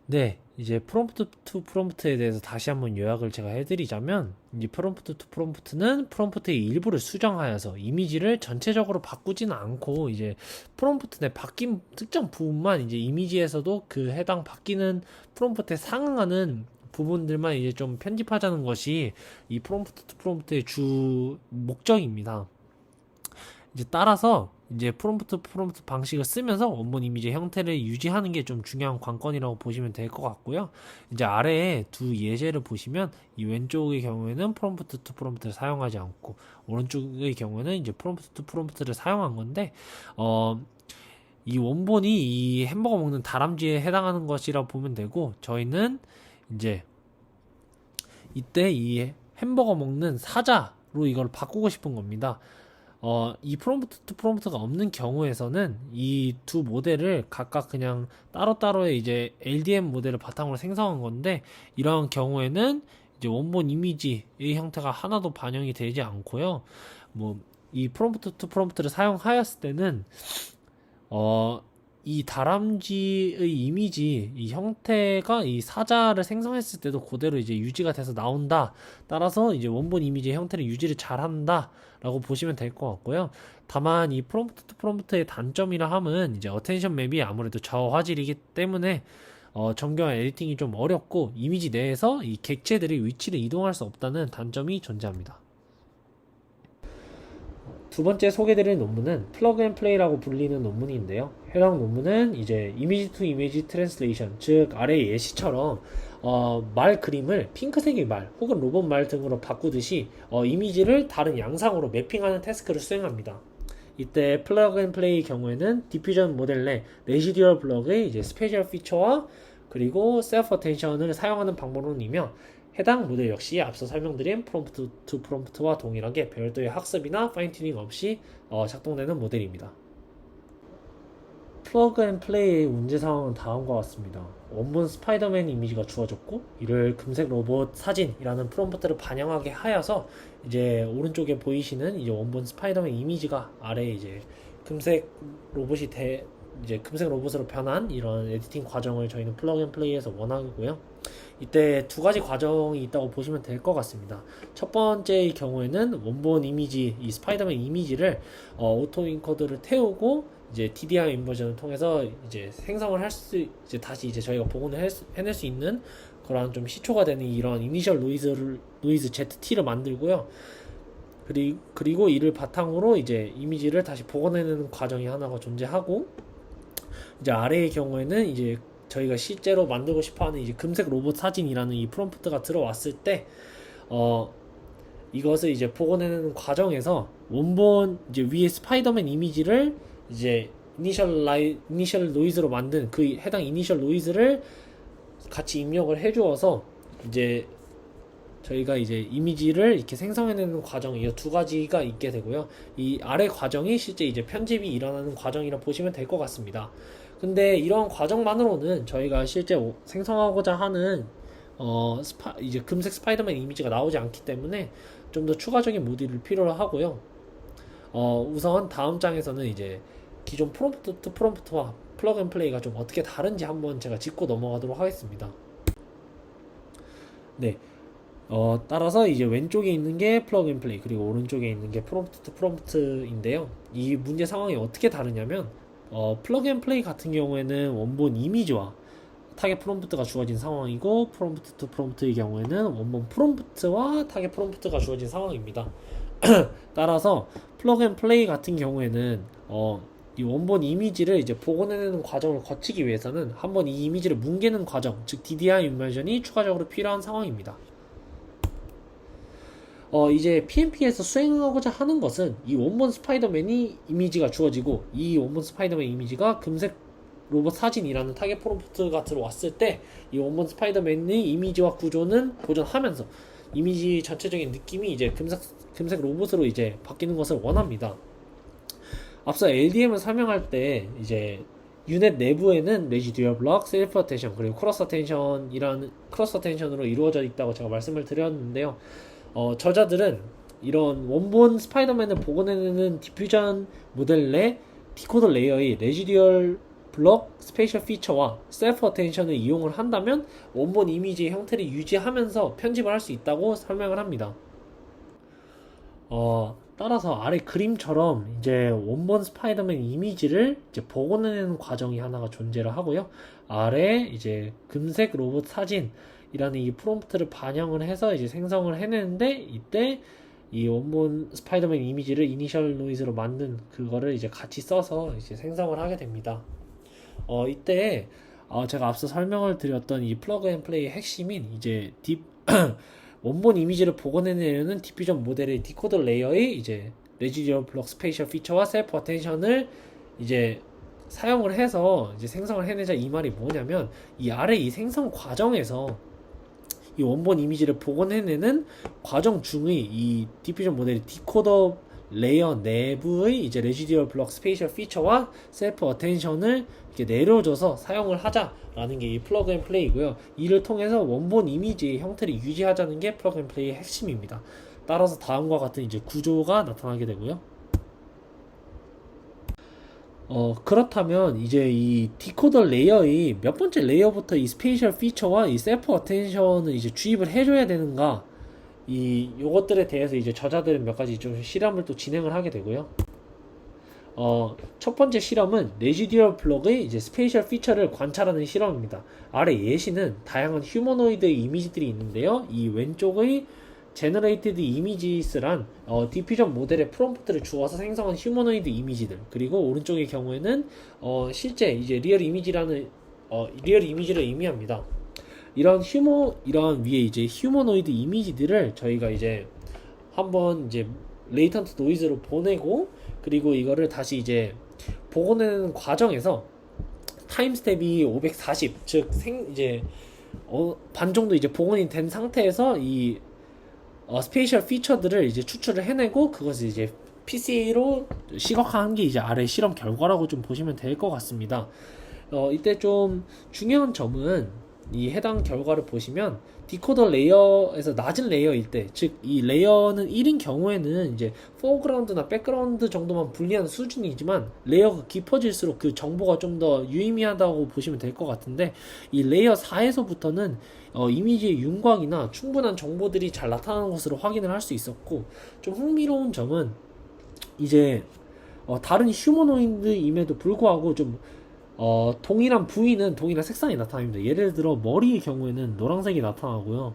네, 이제 프롬프트 투 프롬프트에 대해서 다시 한번 요약을 제가 해드리자면 이제 프롬프트 투 프롬프트는 프롬프트의 일부를 수정하여서 이미지를 전체적으로 바꾸지는 않고 이제 프롬프트 내 바뀐 특정 부분만 이제 이미지에서도 그 해당 바뀌는 프롬프트에 상응하는 부분들만 이제 좀 편집하자는 것이 이 프롬프트 투 프롬프트의 주 목적입니다. 이제 따라서 이제 프롬프트 방식을 쓰면서 원본 이미지 형태를 유지하는 게 좀 중요한 관건이라고 보시면 될 것 같고요. 이제 아래에 두 예제를 보시면 이 왼쪽의 경우에는 프롬프트 투 프롬프트를 사용하지 않고 오른쪽의 경우에는 이제 프롬프트 투 프롬프트를 사용한 건데 이 원본이 이 햄버거 먹는 다람쥐에 해당하는 것이라 보면 되고, 저희는 이제 이때 이 햄버거 먹는 사자로 이걸 바꾸고 싶은 겁니다. 이 프롬프트 투 프롬프트가 없는 경우에서는 이 두 모델을 각각 그냥 따로따로의 이제 LDM 모델을 바탕으로 생성한 건데, 이러한 경우에는 이제 원본 이미지의 형태가 하나도 반영이 되지 않고요. 뭐 이 프롬프트 투 프롬프트를 사용하였을 때는 이 다람쥐의 이미지, 이 형태가 이 사자를 생성했을 때도 그대로 이제 유지가 돼서 나온다. 따라서 이제 원본 이미지의 형태를 유지를 잘한다 라고 보시면 될 것 같고요. 다만 이 프롬프트 투 프롬프트의 단점이라 함은 이제 어텐션 맵이 아무래도 저화질이기 때문에 정교한 에디팅이 좀 어렵고, 이미지 내에서 이 객체들이 위치를 이동할 수 없다는 단점이 존재합니다. 두 번째 소개드릴 논문은 플러그 앤 플레이라고 불리는 논문인데요. 해당 논문은 이제 이미지 투 이미지 트랜슬레이션, 즉 아래 예시처럼 말 그림을 핑크색의 말 혹은 로봇 말 등으로 바꾸듯이 이미지를 다른 양상으로 매핑하는 태스크를 수행합니다. 이때 플러그 앤 플레이의 경우에는 디퓨전 모델 내 레시듀얼 블럭의 이제 스페셜 피처와 그리고 셀프 어텐션을 사용하는 방법론이며, 해당 모델 역시 앞서 설명드린 프롬프트 투 프롬프트와 동일하게 별도의 학습이나 파인 튜닝 없이 작동되는 모델입니다. 플러그 앤 플레이의 문제 상황은 다음과 같습니다. 원본 스파이더맨 이미지가 주어졌고, 이를 금색 로봇 사진이라는 프롬프트를 반영하게 하여서 이제 오른쪽에 보이시는 이제 원본 스파이더맨 이미지가 아래에 이제 금색 로봇이 이제 금색 로봇으로 변한 이런 에디팅 과정을 저희는 플러그 앤 플레이에서 원하고요. 이때 두 가지 과정이 있다고 보시면 될 것 같습니다. 첫 번째의 경우에는 원본 이미지, 이 스파이더맨 이미지를 오토 인코더를 태우고 이제 TDI 인버전을 통해서 이제 생성을 이제 다시 이제 저희가 복원을 해낼 수 있는 그런 좀 시초가 되는 이런 이니셜 노이즈 ZT를 만들고요. 그리고 이를 바탕으로 이제 이미지를 다시 복원해내는 과정이 하나가 존재하고, 이제 아래의 경우에는 이제 저희가 실제로 만들고 싶어하는 이제 금색 로봇 사진이라는 이 프롬프트가 들어왔을 때 이것을 이제 복원해내는 과정에서 원본 이제 위에 스파이더맨 이미지를 이제 이니셜 노이즈로 만든 그 해당 이니셜 노이즈를 같이 입력을 해주어서 이제 저희가 이제 이미지를 이렇게 생성해내는 과정이 이 두 가지가 있게 되고요. 이 아래 과정이 실제 이제 편집이 일어나는 과정이라 보시면 될 것 같습니다. 근데 이런 과정만으로는 저희가 실제 생성하고자 하는 이제 금색 스파이더맨 이미지가 나오지 않기 때문에 좀 더 추가적인 모듈을 필요로 하고요. 우선 다음 장에서는 이제 기존 프롬프트 투 프롬프트와 플러그 앤 플레이가 좀 어떻게 다른지 한번 제가 짚고 넘어가도록 하겠습니다. 네. 따라서 이제 왼쪽에 있는 게 플러그 앤 플레이, 그리고 오른쪽에 있는 게 프롬프트 투 프롬프트인데요. 이 문제 상황이 어떻게 다르냐면 플러그 앤 플레이 같은 경우에는 원본 이미지와 타겟 프롬프트가 주어진 상황이고, 프롬프트 투 프롬프트의 경우에는 원본 프롬프트와 타겟 프롬프트가 주어진 상황입니다. 따라서 플러그 앤 플레이 같은 경우에는 이 원본 이미지를 이제 복원해내는 과정을 거치기 위해서는 한번 이 이미지를 뭉개는 과정, 즉 DDI 인버전이 추가적으로 필요한 상황입니다. 이제 PNP에서 수행하고자 하는 것은 이 원본 스파이더맨이 이미지가 주어지고, 이 원본 스파이더맨 이미지가 금색 로봇 사진이라는 타겟 프롬프트가 들어왔을 때 이 원본 스파이더맨의 이미지와 구조는 보존하면서 이미지 전체적인 느낌이 이제 금색 로봇으로 이제 바뀌는 것을 원합니다. 앞서 LDM을 설명할 때 이제 유닛 내부에는 레지듀얼 블럭, 셀프 어텐션, 그리고 크로스 어텐션으로 이루어져 있다고 제가 말씀을 드렸는데요. 저자들은 이런 원본 스파이더맨을 복원해내는 디퓨전 모델 내 디코더 레이어의 레지듀얼 블럭, 스페셜 피처와 셀프 어텐션을 이용을 한다면 원본 이미지의 형태를 유지하면서 편집을 할 수 있다고 설명을 합니다. 따라서 아래 그림처럼 이제 원본 스파이더맨 이미지를 이제 복원해내는 과정이 하나가 존재를 하고요. 아래 이제 금색 로봇 사진이라는 이 프롬프트를 반영을 해서 이제 생성을 해내는데, 이때 이 원본 스파이더맨 이미지를 이니셜 노이즈로 만든 그거를 이제 같이 써서 이제 생성을 하게 됩니다. 이때 제가 앞서 설명을 드렸던 이 플러그 앤 플레이의 핵심인 이제 원본 이미지를 복원해내려는 디퓨전 모델의 디코더 레이어의 이제 레지듀얼 블록 스페이셜 피처와 셀프 어텐션을 이제 사용을 해서 이제 생성을 해내자, 이 말이 뭐냐면 이 아래 이 생성 과정에서 이 원본 이미지를 복원해내는 과정 중의 이 디퓨전 모델의 디코더 레이어 내부의 이제 레지듀얼 블록 스페이셜 피처와 셀프 어텐션을 이렇게 내려줘서 사용을 하자라는 게 이 플러그 앤 플레이고요. 이를 통해서 원본 이미지의 형태를 유지하자는 게 플러그 앤 플레이의 핵심입니다. 따라서 다음과 같은 이제 구조가 나타나게 되고요. 그렇다면 이제 이 디코더 레이어의 몇 번째 레이어부터 이 스페이셜 피처와 이 셀프 어텐션을 이제 주입을 해줘야 되는가, 요것들에 대해서 이제 저자들은 몇 가지 좀 실험을 또 진행을 하게 되고요. 첫 번째 실험은 레지듀얼 블록의 이제 스페이셜 피처를 관찰하는 실험입니다. 아래 예시는 다양한 휴머노이드 이미지들이 있는데요. 이 왼쪽의 제너레이티드 이미지스란 디퓨전 모델의 프롬프트를 주어서 생성한 휴머노이드 이미지들, 그리고 오른쪽의 경우에는 실제 이제 리얼 이미지를 의미합니다. 이런 위에 이제 휴머노이드 이미지들을 저희가 이제 한번 이제 레이턴트 노이즈로 보내고, 그리고 이거를 다시 이제 복원하는 과정에서 타임 스텝이 540, 즉 이제 반 정도 이제 복원이 된 상태에서 이 스페이셜 피처들을 이제 추출을 해내고 그것을 이제 PC로 시각화한 게 이제 아래 실험 결과라고 좀 보시면 될 것 같습니다. 이때 좀 중요한 점은 이 해당 결과를 보시면 디코더 레이어에서 낮은 레이어일 때, 즉 이 레이어는 1인 경우에는 이제 포그라운드나 백그라운드 정도만 분리하는 수준이지만 레이어가 깊어질수록 그 정보가 좀 더 유의미하다고 보시면 될 것 같은데, 이 레이어 4에서부터는 이미지의 윤곽이나 충분한 정보들이 잘 나타나는 것으로 확인을 할 수 있었고, 좀 흥미로운 점은 이제 다른 휴머노이드임에도 불구하고 좀 동일한 부위는 동일한 색상이 나타납니다. 예를 들어 머리의 경우에는 노란색이 나타나고요.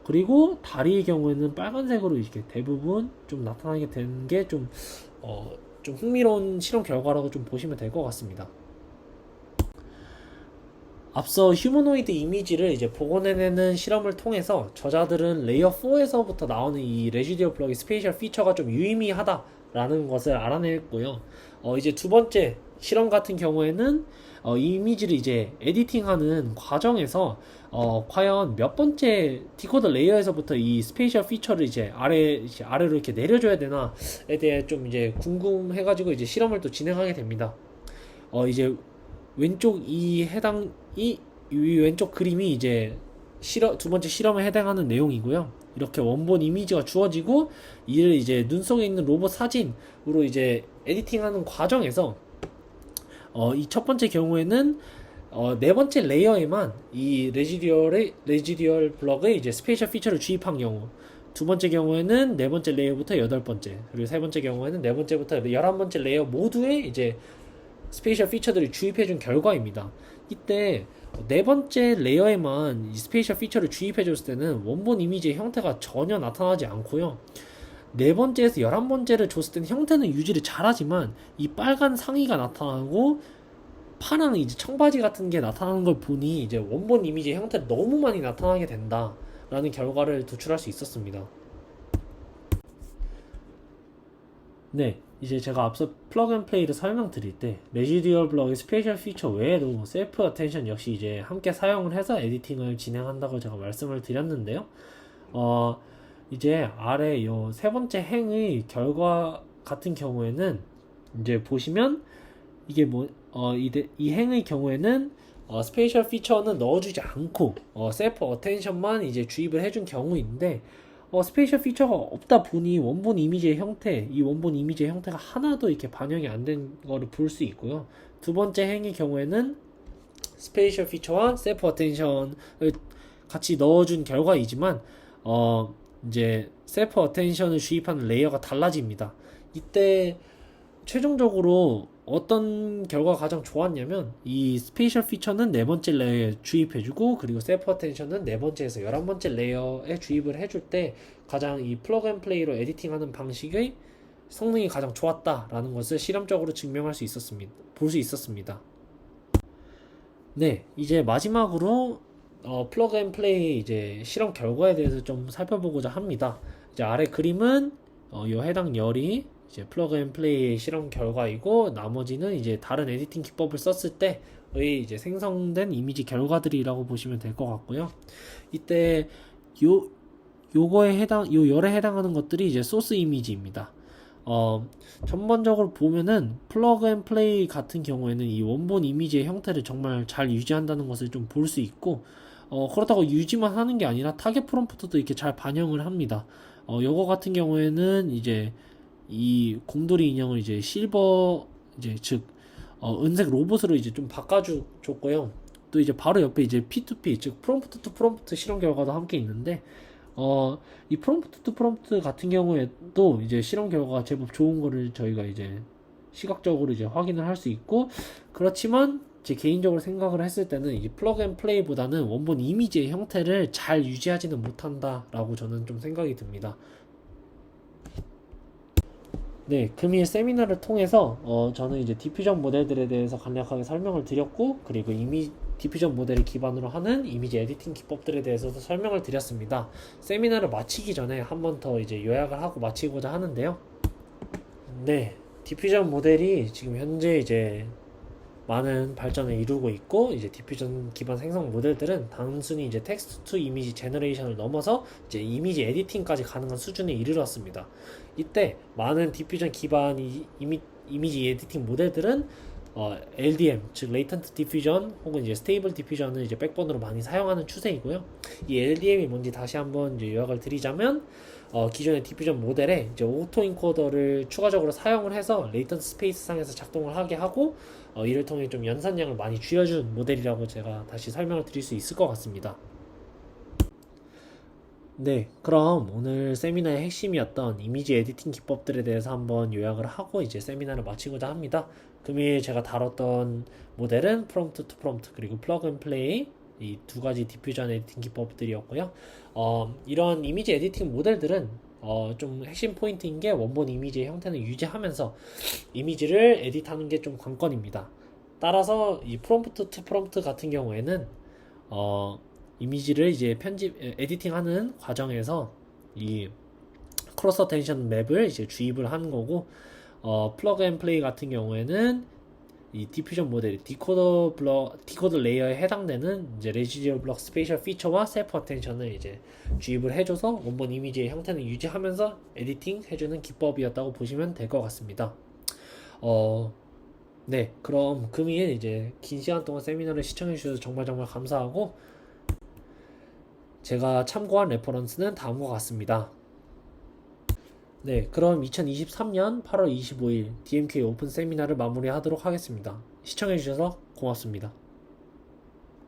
그리고 다리의 경우에는 빨간색으로 이렇게 대부분 좀 나타나게 된 게 좀 흥미로운 실험 결과라고 좀 보시면 될 것 같습니다. 앞서 휴머노이드 이미지를 이제 복원해내는 실험을 통해서 저자들은 레이어 4에서부터 나오는 이 레지듀얼 블록의 스페이셜 피처가 좀 유의미하다라는 것을 알아냈고요. 이제 두 번째 실험 같은 경우에는 이미지를 이제 에디팅하는 과정에서 과연 몇 번째 디코더 레이어에서부터 이 스페이셜 피처를 이제 아래로 이렇게 내려줘야 되나에 대해 좀 이제 궁금해가지고 이제 실험을 또 진행하게 됩니다. 이제 이 왼쪽 그림이 이제 두 번째 실험에 해당하는 내용이고요. 이렇게 원본 이미지가 주어지고 이를 이제 눈 속에 있는 로봇 사진으로 이제 에디팅하는 과정에서 이 첫 번째 경우에는 네 번째 레이어에만 이 레지듀얼 블럭에 이제 스페이셜 피처를 주입한 경우, 두 번째 경우에는 네 번째 레이어부터 여덟 번째, 그리고 세 번째 경우에는 네 번째부터 11번째 레이어 모두에 이제 스페이셜 피처들을 주입해준 결과입니다. 이때 네 번째 레이어에만 이 스페이셜 피처를 주입해줬을 때는 원본 이미지의 형태가 전혀 나타나지 않고요. 네 번째에서 11번째를 줬을 때는 형태는 유지를 잘하지만 이 빨간 상의가 나타나고 파란 이제 청바지 같은 게 나타나는 걸 보니 이제 원본 이미지의 형태가 너무 많이 나타나게 된다라는 결과를 도출할 수 있었습니다. 네, 이제 제가 앞서 플러그 앤 플레이를 설명드릴 때 레지듀얼 블럭의 스페셜 피처 외에도 셀프 어텐션 역시 이제 함께 사용을 해서 에디팅을 진행한다고 제가 말씀을 드렸는데요. 이제 아래 요 세 번째 행의 결과 같은 경우에는 이제 보시면 이게 이 행의 경우에는 스페셜 피처는 넣어주지 않고 셀프 어텐션만 이제 주입을 해준 경우인데, 스페셜 피처가 없다 보니 원본 이미지의 형태가 하나도 이렇게 반영이 안 된 거를 볼 수 있고요. 두 번째 행의 경우에는 스페셜 피처와 셀프 어텐션을 같이 넣어준 결과이지만 이제 셀프 어텐션을 주입하는 레이어가 달라집니다. 이때 최종적으로 어떤 결과가 가장 좋았냐면 이 스페셜 피처는 네 번째 레이어에 주입해주고 그리고 셀프 어텐션은 네 번째에서 11번째 레이어에 주입을 해줄 때 가장 이 플러그 앤 플레이로 에디팅하는 방식의 성능이 가장 좋았다라는 것을 실험적으로 증명할 수 있었습니다. 볼 수 있었습니다. 네, 이제 마지막으로 플러그 앤 플레이 이제 실험 결과에 대해서 좀 살펴보고자 합니다. 이제 아래 그림은 요 해당 열이 이제 플러그 앤 플레이의 실험 결과이고 나머지는 이제 다른 에디팅 기법을 썼을 때의 이제 생성된 이미지 결과들이라고 보시면 될 것 같고요. 이때 요 열에 해당하는 것들이 이제 소스 이미지입니다. 전반적으로 보면은 플러그 앤 플레이 같은 경우에는 이 원본 이미지의 형태를 정말 잘 유지한다는 것을 좀 볼 수 있고 그렇다고 유지만 하는 게 아니라 타겟 프롬프트도 이렇게 잘 반영을 합니다. 요거 같은 경우에는 이제 이 곰돌이 인형을 이제 실버 이제 즉 은색 로봇으로 이제 좀 바꿔줬고요. 또 이제 바로 옆에 이제 P2P 즉 프롬프트 투 프롬프트 실험 결과도 함께 있는데 이 프롬프트 투 프롬프트 같은 경우에도 이제 실험 결과가 제법 좋은 거를 저희가 이제 시각적으로 이제 확인을 할 수 있고 그렇지만 제 개인적으로 생각을 했을 때는 이 플러그 앤 플레이보다는 원본 이미지의 형태를 잘 유지하지는 못한다라고 저는 좀 생각이 듭니다. 네, 금일 세미나를 통해서 저는 이제 디퓨전 모델들에 대해서 간략하게 설명을 드렸고 그리고 디퓨전 모델을 기반으로 하는 이미지 에디팅 기법들에 대해서도 설명을 드렸습니다. 세미나를 마치기 전에 한 번 더 이제 요약을 하고 마치고자 하는데요. 네, 디퓨전 모델이 지금 현재 이제 많은 발전을 이루고 있고 이제 디퓨전 기반 생성 모델들은 단순히 이제 텍스트 투 이미지 제너레이션을 넘어서 이제 이미지 에디팅까지 가능한 수준에 이르렀습니다. 이때 많은 디퓨전 기반 이미지 에디팅 모델들은 LDM 즉 레이턴트 디퓨전 혹은 이제 스테이블 디퓨전을 이제 백본으로 많이 사용하는 추세이고요. 이 LDM이 뭔지 다시 한번 이제 요약을 드리자면 기존의 디퓨전 모델에 이제 오토 인코더를 추가적으로 사용을 해서 레이턴트 스페이스 상에서 작동을 하게 하고 이를 통해 좀 연산량을 많이 줄여준 모델이라고 제가 다시 설명을 드릴 수 있을 것 같습니다. 네, 그럼 오늘 세미나의 핵심이었던 이미지 에디팅 기법들에 대해서 한번 요약을 하고 이제 세미나를 마치고자 합니다. 금일 제가 다뤘던 모델은 프롬프트 투 프롬프트 그리고 플러그 앤 플레이 이 두 가지 디퓨전 에디팅 기법들이었고요. 이런 이미지 에디팅 모델들은 좀 핵심 포인트인 게 원본 이미지의 형태는 유지하면서 이미지를 에디트하는 게 좀 관건입니다. 따라서 이 프롬프트 투 프롬프트 같은 경우에는 이미지를 이제 에디팅하는 과정에서 이 크로스 어텐션 맵을 이제 주입을 하는 거고 플러그 앤 플레이 같은 경우에는 이 디퓨전 모델 디코더 레이어에 해당되는 이제 레지듀얼 블록 스페셜 피처와 셀프 어텐션을 이제 주입을 해줘서 원본 이미지의 형태는 유지하면서 에디팅 해주는 기법이었다고 보시면 될 것 같습니다. 네, 그럼 금일 이제 긴 시간 동안 세미나를 시청해 주셔서 정말 감사하고 제가 참고한 레퍼런스는 다음과 같습니다. 네, 그럼 2023년 8월 25일 DMK 오픈 세미나를 마무리하도록 하겠습니다. 시청해주셔서 고맙습니다.